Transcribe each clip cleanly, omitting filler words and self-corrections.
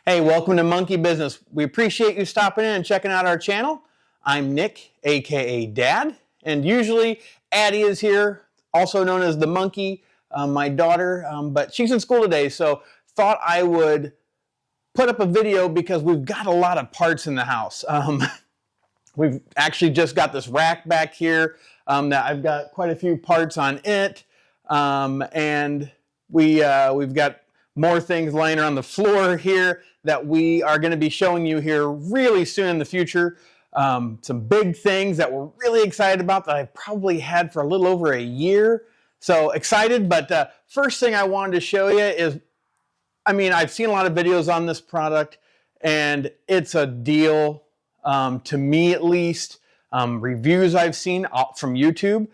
Hey, welcome to Monkey Business. We appreciate you stopping in and checking out our channel. I'm Nick, aka Dad, and usually Addie is here, also known as the Monkey, my daughter, but she's in school today, so thought I would put up a video because we've got a lot of parts in the house. We've actually just got this rack back here that I've got quite a few parts on it, and we've got more things lying around the floor here that we are going to be showing you here really soon in the future. Some big things that we're really excited about that I've probably had for a little over a year. So excited, but first thing I wanted to show you is, I've seen a lot of videos on this product and it's a deal, to me at least. Reviews I've seen from YouTube,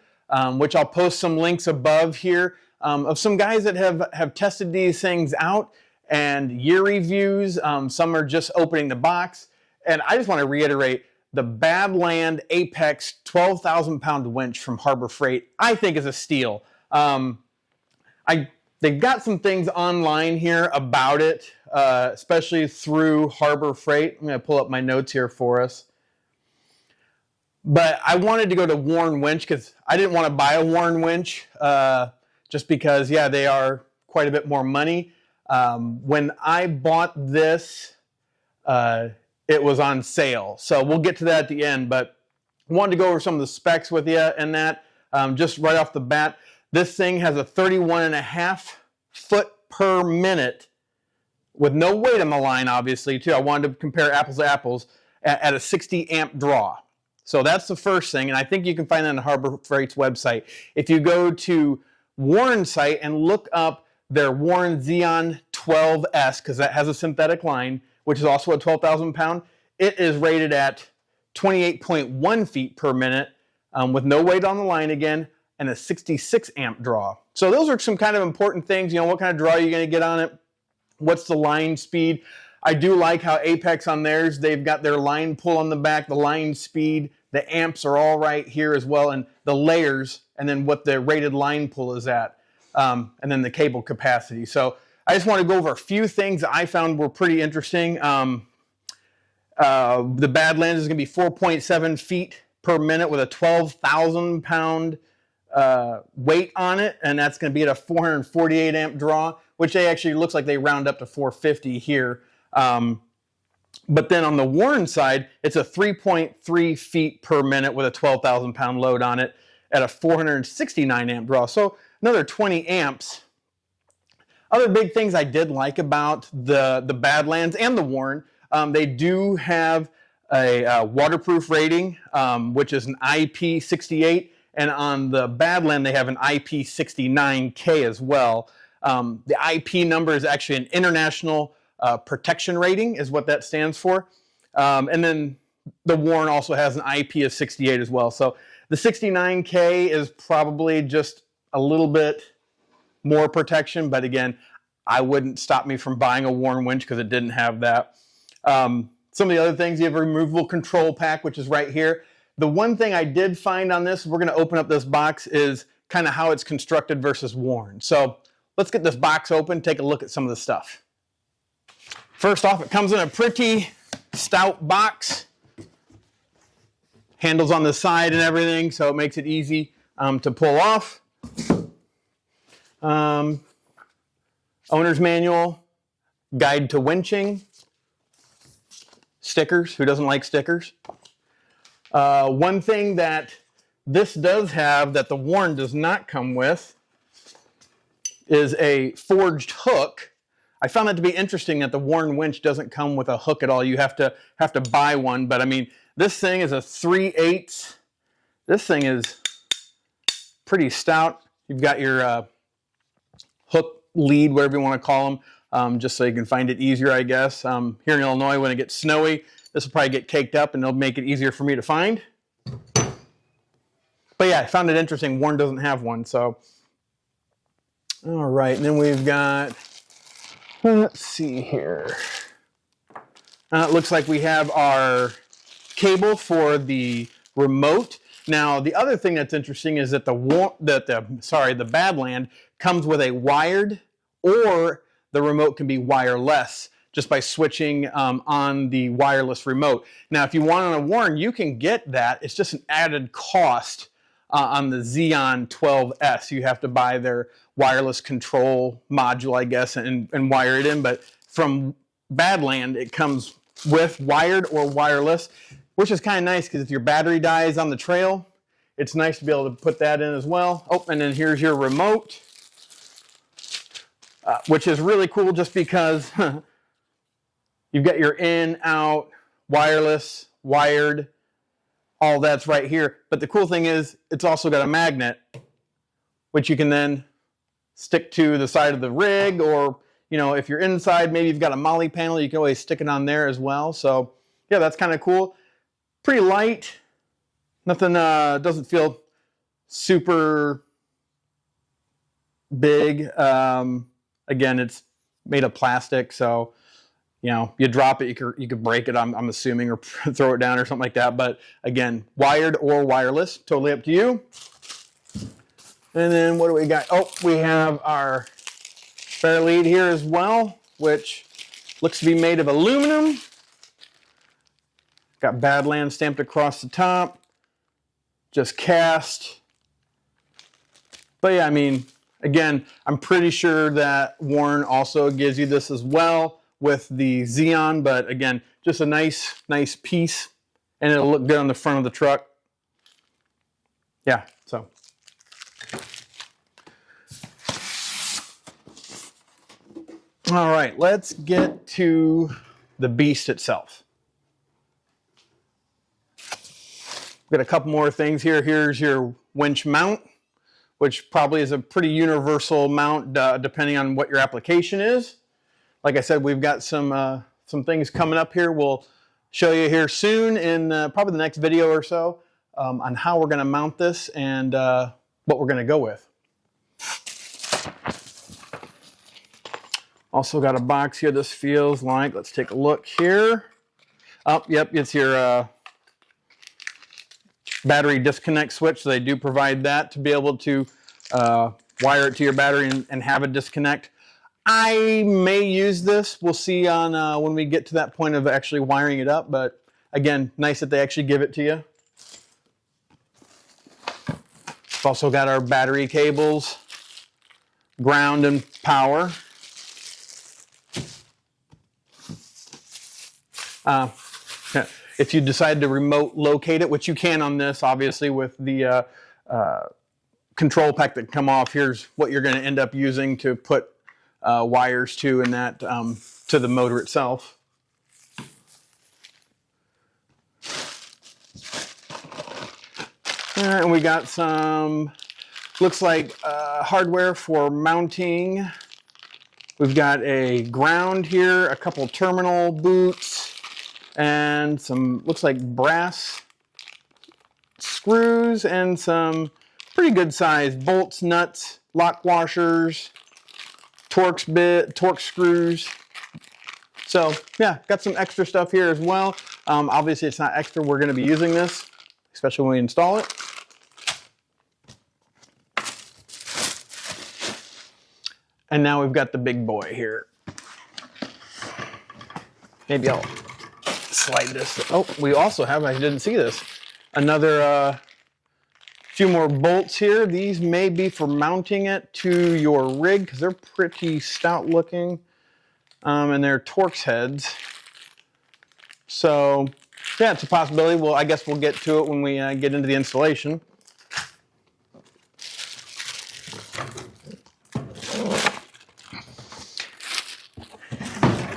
which I'll post some links above here, of some guys that have tested these things out, and year reviews. Some are just opening the box. And I just want to reiterate, the Badland Apex 12,000 pound winch from Harbor Freight, I think is a steal. They've got some things online here about it, especially through Harbor Freight. I'm going to pull up my notes here for us. But I wanted to go to Warn Winch because I didn't want to buy a Warn winch, just because, yeah, they are quite a bit more money. When I bought this, it was on sale. So we'll get to that at the end, but I wanted to go over some of the specs with you and that, just right off the bat. This thing has a 31.5 foot per minute with no weight on the line, obviously, too. I wanted to compare apples to apples at a 60 amp draw. So that's the first thing, and I think you can find that on Harbor Freight's website. If you go to Warn's site and look up their Warn Zeon 12S, because that has a synthetic line, which is also a 12,000 pound, it is rated at 28.1 feet per minute, with no weight on the line again, and a 66 amp draw. So those are some kind of important things. You know, what kind of draw you're going to get on it? What's the line speed? I do like how Apex on theirs, they've got their line pull on the back, the line speed, the amps are all right here as well, and the layers, and then what the rated line pull is at, and then the cable capacity. So I just want to go over a few things that I found were pretty interesting. The Badlands is going to be 4.7 feet per minute with a 12,000 pound weight on it, and that's going to be at a 448 amp draw, which they actually looks like they round up to 450 here. But then on the Warn side, it's a 3.3 feet per minute with a 12,000 pound load on it at a 469 amp draw. So another 20 amps. Other big things I did like about the Badlands and the Warn, they do have a waterproof rating, which is an IP68. And on the Badland, they have an IP69K as well. The IP number is actually an international protection rating, is what that stands for. And then the Warn also has an IP of 68 as well. So the 69K is probably just a little bit more protection, but again, I wouldn't stop me from buying a Warn winch because it didn't have that. Some of the other things, you have a removable control pack, which is right here. The one thing I did find on this, we're going to open up this box, is kind of how it's constructed versus Warn. So let's get this box open, take a look at some of the stuff. First off, it comes in a pretty stout box. Handles on the side and everything, so it makes it easy to pull off. Owner's manual, guide to winching, stickers. Who doesn't like stickers? One thing that this does have that the Warn does not come with is a forged hook. I found that to be interesting that the Warn winch doesn't come with a hook at all. You have to buy one, but I mean, this thing is a 3/8. This thing is pretty stout. You've got your hook lead, whatever you want to call them, just so you can find it easier, I guess. Here in Illinois, when it gets snowy, this will probably get caked up and it'll make it easier for me to find. But yeah, I found it interesting. Warn doesn't have one, so. All right, and then we've got, let's see here. It looks like we have our cable for the remote. Now, the other thing that's interesting is that the Badland comes with a wired, or the remote can be wireless. just by switching on the wireless remote. Now, if you want on a Warn, you can get that. It's just an added cost on the Zeon 12S. You have to buy their wireless control module, I guess, and wire it in. But from Badland, it comes with wired or wireless, which is kind of nice because if your battery dies on the trail, it's nice to be able to put that in as well. Oh, and then here's your remote, which is really cool just because you've got your in, out, wireless, wired, all that's right here. But the cool thing is it's also got a magnet, which you can then stick to the side of the rig, or, you know, if you're inside, maybe you've got a molly panel, you can always stick it on there as well. So yeah, that's kind of cool. Pretty light. Nothing, doesn't feel super big. Again, it's made of plastic, so, you know, you drop it, you could break it, I'm assuming, or throw it down or something like that. But again, wired or wireless, totally up to you. And then what do we got? Oh, we have our spare lead here as well, which looks to be made of aluminum. Got Badlands stamped across the top. Just cast. But yeah, I mean, again, I'm pretty sure that Warn also gives you this as well with the Zeon, but again, just a nice piece, and it'll look good on the front of the truck. Yeah, so. All right, let's get to the beast itself. Got a couple more things here. Here's your winch mount, which probably is a pretty universal mount depending on what your application is. Like I said, we've got some things coming up here. We'll show you here soon in probably the next video or so on how we're going to mount this and what we're going to go with. Also got a box here. This feels like, let's take a look here. Oh, yep, it's your battery disconnect switch. So they do provide that to be able to wire it to your battery and have it disconnect. I may use this. We'll see on when we get to that point of actually wiring it up. But again, nice that they actually give it to you. We've also got our battery cables, ground and power. If you decide to remote locate it, which you can on this, obviously with the control pack that come off, here's what you're going to end up using to put wires to, and that to the motor itself. And we got some, looks like hardware for mounting. We've got a ground here, a couple terminal boots, and some, looks like brass screws, and some pretty good sized bolts, nuts, lock washers, torque screws. So yeah, got some extra stuff here as well. Obviously it's not extra, we're going to be using this, especially when we install it. And now we've got the big boy here. Maybe I'll slide this. Oh, we also have, I didn't see this, another few more bolts here. These may be for mounting it to your rig because they're pretty stout looking, and they're Torx heads. So yeah, it's a possibility. Well, I guess we'll get to it when we get into the installation.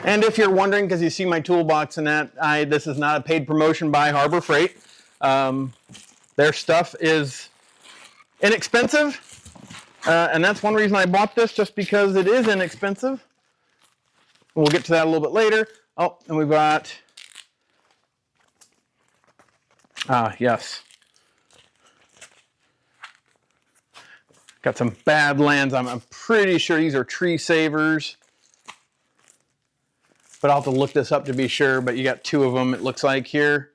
And if you're wondering, because you see my toolbox and that, this is not a paid promotion by Harbor Freight. Their stuff is inexpensive, and that's one reason I bought this, just because it is inexpensive. We'll get to that a little bit later. Oh, and we've got, yes. Got some Badlands. I'm pretty sure these are tree savers, but I'll have to look this up to be sure. But you got two of them, it looks like here.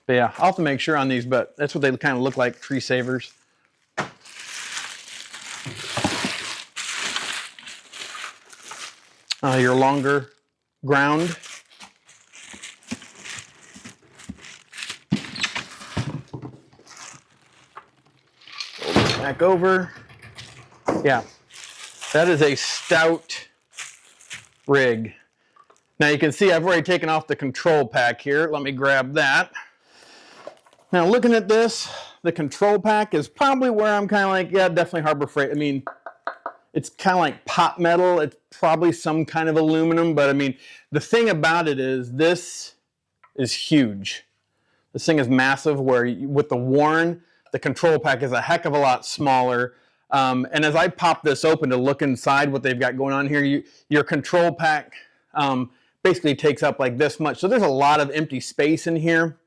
But yeah, I'll have to make sure on these, but that's what they kind of look like, tree savers. your longer ground. Fold this back over. Yeah, that is a stout rig. Now you can see I've already taken off the control pack here. Let me grab that. Now looking at this, the control pack is probably where I'm kind of like, yeah, definitely Harbor Freight. I mean, it's kind of like pot metal. It's probably some kind of aluminum, but I mean, the thing about it is this is huge. This thing is massive, where with the Warn, the control pack is a heck of a lot smaller. And as I pop this open to look inside what they've got going on here, your control pack basically takes up like this much. So there's a lot of empty space in here.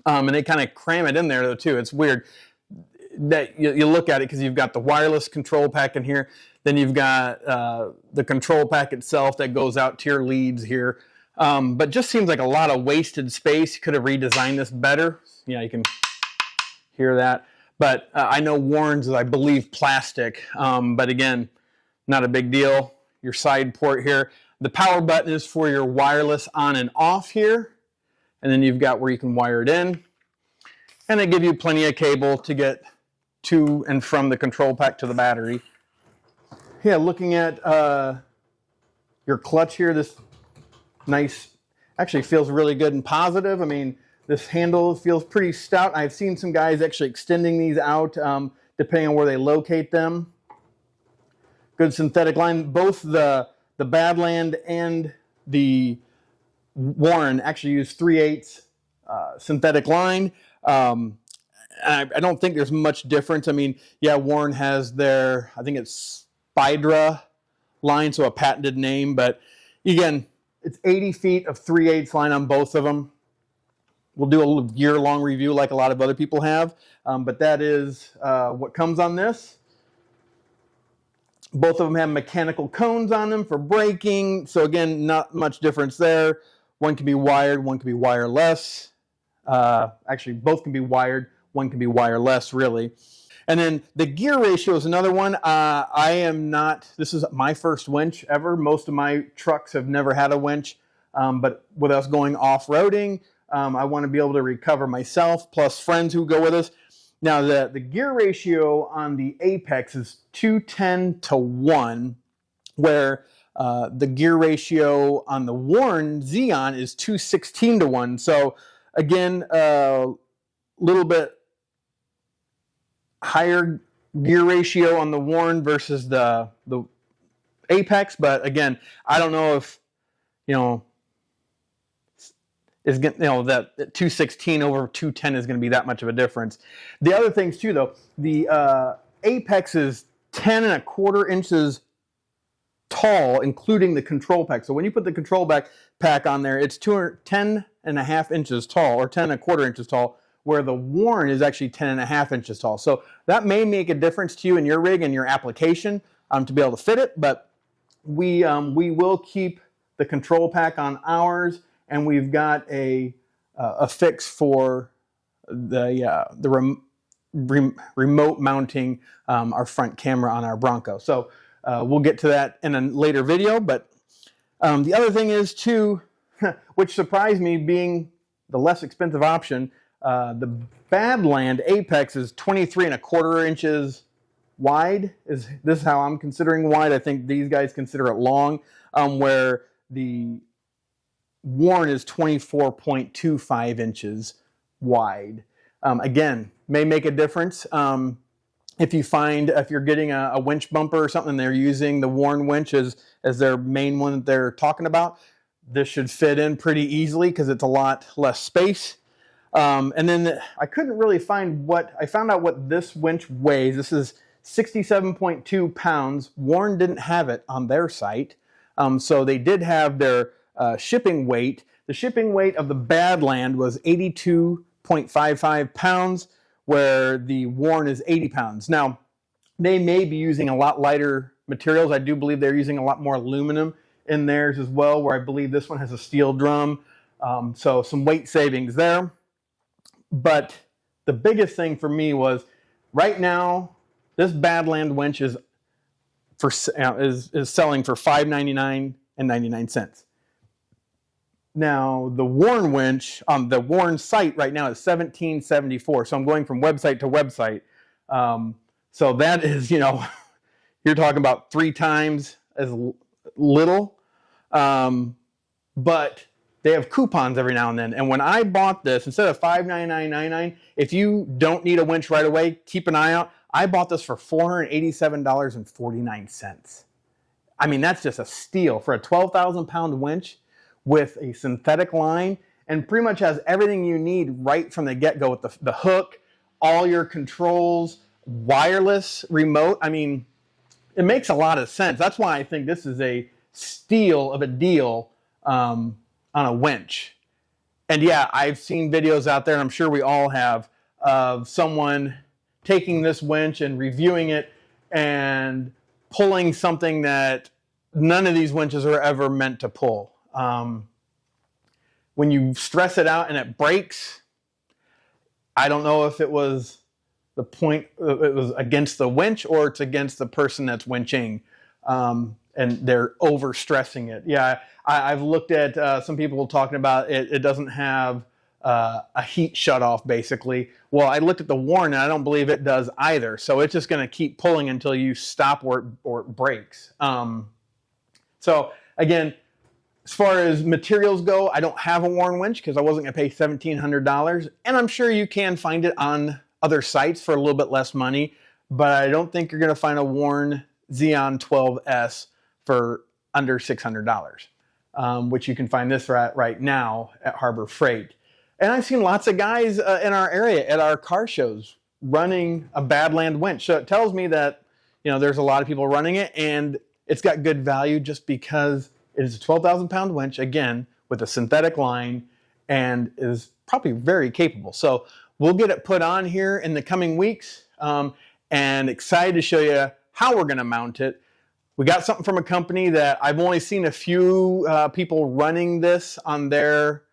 And they kind of cram it in there though too. It's weird that you look at it, because you've got the wireless control pack in here. Then you've got the control pack itself that goes out to your leads here. But just seems like a lot of wasted space. You could have redesigned this better. Yeah, you can hear that. But I know Warn's is, I believe, plastic. But again, not a big deal. Your side port here. The power button is for your wireless on and off here. And then you've got where you can wire it in. And they give you plenty of cable to get to and from the control pack to the battery. Yeah, looking at your clutch here, this nice, actually feels really good and positive. I mean, this handle feels pretty stout. I've seen some guys actually extending these out depending on where they locate them. Good synthetic line. Both the Badland and the Warn actually use 3/8 synthetic line. I don't think there's much difference. I mean, yeah, Warn has their, I think it's Spydra line, so a patented name. But again, it's 80 feet of 3/8 line on both of them. We'll do a year-long review like a lot of other people have. But that is what comes on this. Both of them have mechanical cones on them for braking. So again, not much difference there. One can be wired, one can be wireless. Actually, both can be wired. One can be wireless, really. And then the gear ratio is another one. I am not, this is my first winch ever. Most of my trucks have never had a winch. But with us going off-roading, I want to be able to recover myself, plus friends who go with us. Now, the gear ratio on the Apex is 210 to 1, where the gear ratio on the Warn Zeon is 216 to 1. So, again, a little bit higher gear ratio on the Warn versus the Apex. But, again, I don't know if, is that 216 over 210 is going to be that much of a difference. The other things too, though, the Apex is 10 1/4 inches tall, including the control pack. So when you put the control pack on there, it's 10 1/2 inches tall, or 10 1/4 inches tall, where the Warn is actually 10 1/2 inches tall. So that may make a difference to you in your rig and your application to be able to fit it. But we will keep the control pack on ours. And we've got a fix for the remote mounting our front camera on our Bronco. So we'll get to that in a later video. But the other thing is too, which surprised me being the less expensive option, the Badland Apex is 23 1/4 inches wide. This is how I'm considering wide. I think these guys consider it long, where the Warn is 24.25 inches wide. Again, may make a difference. If you're getting a winch bumper or something, they're using the Warn winch as their main one that they're talking about, this should fit in pretty easily because it's a lot less space. And then I couldn't really find I found out what this winch weighs. This is 67.2 pounds. Warn didn't have it on their site. So they did have their shipping weight. The shipping weight of the Badland was 82.55 pounds, where the Warn is 80 pounds. Now, they may be using a lot lighter materials. I do believe they're using a lot more aluminum in theirs as well, where I believe this one has a steel drum. So some weight savings there. But the biggest thing for me was, right now, this Badland winch is selling for $599 $1,099.99. Now, the Warn winch on the Warn site right now is $1,774. So I'm going from website to website. So that is, you know, you're talking about 3 times as little. But they have coupons every now and then. And when I bought this, instead of $599.99, if you don't need a winch right away, keep an eye out. I bought this for $487.49. I mean, that's just a steal for a 12,000-pound winch with a synthetic line, and pretty much has everything you need right from the get-go with the hook, all your controls, wireless remote. I mean, it makes a lot of sense. That's why I think this is a steal of a deal on a winch. And yeah, I've seen videos out there, and I'm sure we all have, of someone taking this winch and reviewing it and pulling something that none of these winches are ever meant to pull. When you stress it out and it breaks, I don't know if it was the point, it was against the winch or it's against the person that's winching, and they're over stressing it. Yeah, I've looked at some people talking about it doesn't have a heat shutoff, basically. Well, I looked at the Warn and I don't believe it does either. So it's just going to keep pulling until you stop or it breaks. So again, as far as materials go, I don't have a Warn winch because I wasn't going to pay $1,700. And I'm sure you can find it on other sites for a little bit less money. But I don't think you're going to find a Warn Zeon 12S for under $600, which you can find this right now at Harbor Freight. And I've seen lots of guys in our area at our car shows running a Badland winch. So it tells me that, you know, there's a lot of people running it and it's got good value just because it is a 12,000-pound winch, again, with a synthetic line, and is probably very capable. So we'll get it put on here in the coming weeks, and excited to show you how we're going to mount it. We got something from a company that I've only seen a few people running this on their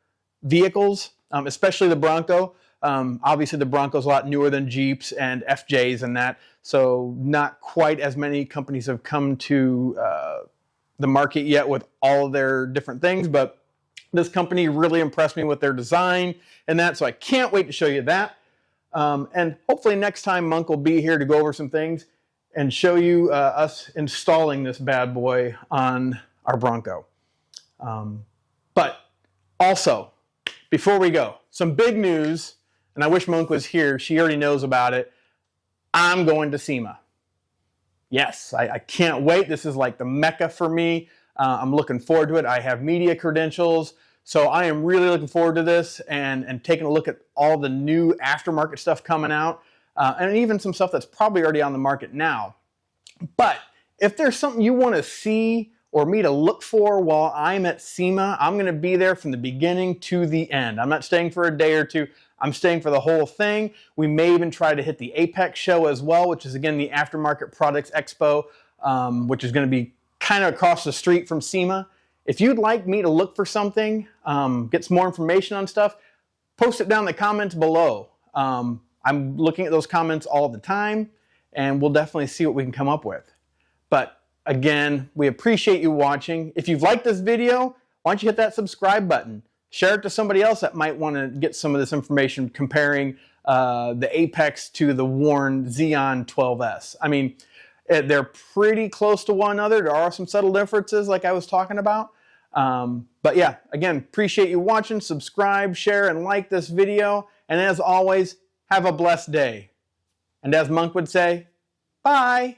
vehicles, especially the Bronco. Obviously, the Bronco's a lot newer than Jeeps and FJs and that, so not quite as many companies have come to the market yet with all of their different things, but this company really impressed me with their design and that, so I can't wait to show you that. And hopefully next time Monk will be here to go over some things and show you us installing this bad boy on our Bronco. But also, before we go, some big news, and I wish Monk was here. She already knows about it. I'm going to SEMA. Yes, I can't wait. This is like the Mecca for me. I'm looking forward to it. I have media credentials, so I am really looking forward to this and taking a look at all the new aftermarket stuff coming out, and even some stuff that's probably already on the market now. But if there's something you want to see or me to look for while I'm at SEMA, I'm going to be there from the beginning to the end. I'm not staying for a day or two. I'm staying for the whole thing. We may even try to hit the Apex show as well, which is, again, the Aftermarket Products Expo, which is going to be kind of across the street from SEMA. If you'd like me to look for something, get some more information on stuff, post it down in the comments below. I'm looking at those comments all the time, and we'll definitely see what we can come up with. But again, we appreciate you watching. If you've liked this video, why don't you hit that subscribe button? Share it to somebody else that might want to get some of this information comparing the Apex to the Warn Zeon 12S. I mean, they're pretty close to one another. There are some subtle differences like I was talking about. But yeah, again, appreciate you watching. Subscribe, share, and like this video. And as always, have a blessed day. And as Monk would say, bye.